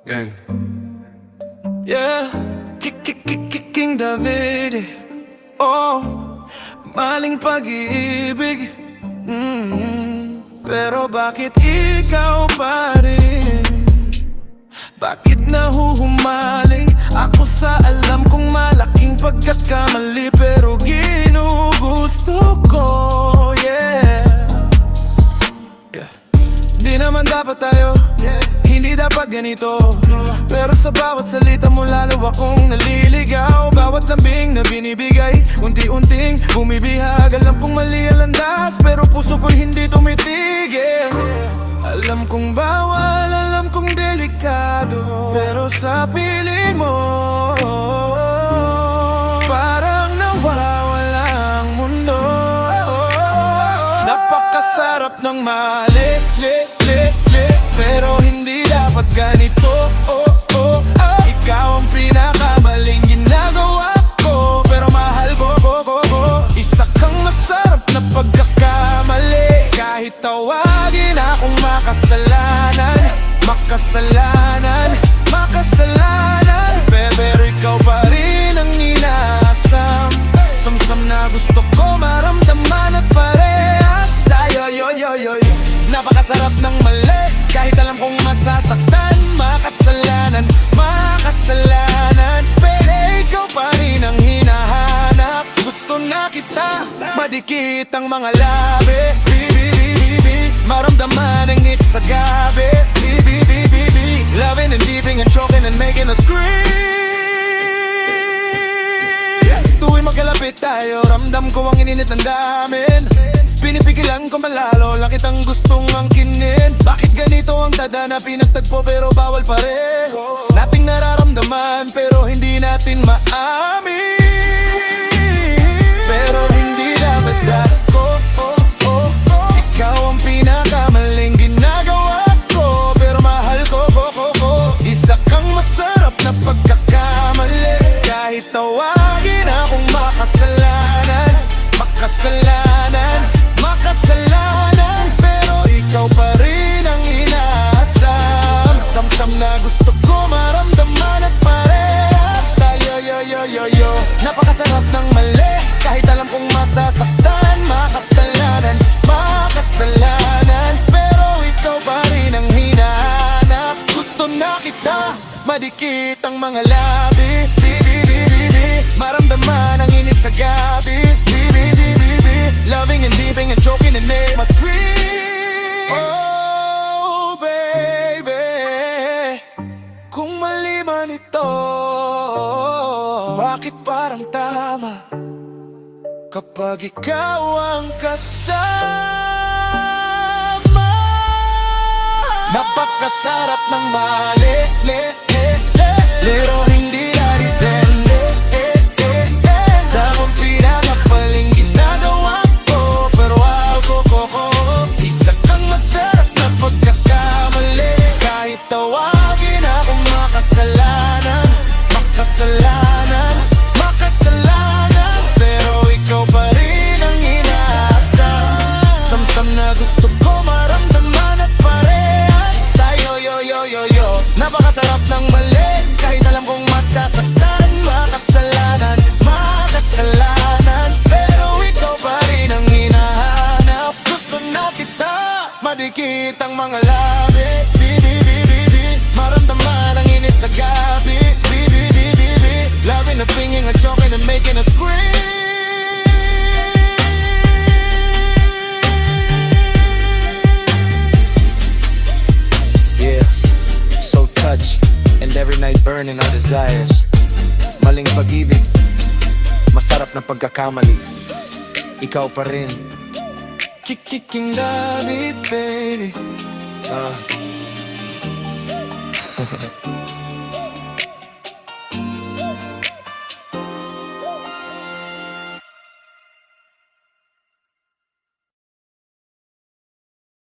Gang. Yeah, King David. Oh, maling pag-ibig. Pero bakit ikaw pa rin? Bakit nahuhumaling ako sa alam kong malaking pagkakamali, pero ginugusto ko, yeah. Di naman dapat tayo, hindi dapat ganito. Pero sa bawat salita mo lalo akong naliligaw. Bawat lambing na binibigay, unti-unting bumibihag. Alam kong mali ang landas, pero puso ko'y hindi tumitigil. Alam kong bawal, alam kong delikado, pero sa piling mo parang nawawala ang mundo. Napakasarap ng mali, pero hindi dapat ganito. Ikaw ang pinakamaling ginagawa ko, pero mahal ko. Isa kang masarap na pagkakamali. Kahit tawagin akong makasalanan, pero ikaw pa rin ang inaasam. Samsam na gusto ko maramdaman at parehas tayo, yo. Napakasarap ng mali, kahit alam kong masasaktan. Makasalanan, pero ikaw pa rin ang hinahanap. Gusto na kita, madikit ang mga labi. Maramdaman ang ngit sa gabi. Loving and deeping and choking and making us scream. Tuwing magkalapit tayo, ramdam ko ang ininit ng damin. Pinipigilan ko malalo lang kitang gustong angkinin. Bakit ganito ang tada na pinagtagpo pero bawal pareho? Nating nararamdaman pero hindi natin maamin. Pero hindi dapat ako. Ikaw ang pinakamaling ginagawa ko, pero mahal ko. Isa kang masarap na pagkakamali. Kahit tawagin akong makasalanan, pero ikaw pa rin ang inaasam. Samsam na gusto ko maramdaman at parehas tayo, yo. Napakasarap ng mali, kahit alam kong masasaktan. Makasalanan, pero ikaw pa rin ang hinahanap. Gusto na kita, madikit ang mga labi. Maramdaman ang init sa gabi. Loving and deeping and choking and make us scream. Oh baby, kung mali man ito, bakit parang tama kapag ikaw ang kasama? Napakasarap ng mali, pero hindi natin. Tamang pinakapaling ginagawa ko, pero ako. Isa kang masarap na pagkakamali. Kahit tawagin akong makasalanan, pero ikaw pa rin ang inaasam. Samsam na gusto ko maramdaman at parehas tayo, yo. Napakasarap ng mali, kahit alam kong masasaktan. Makasalanan, pero ikaw pa rin ang hinahanap. Gusto na kita, madikit ang mga labi. Maramdaman ang init sa gabi. Loving and pinging and choking and making us scream. Yeah, so touched, and every night burning our desires. Maling pag-ibig, masarap na pagkakamali. Ikaw pa rin. King David, baby.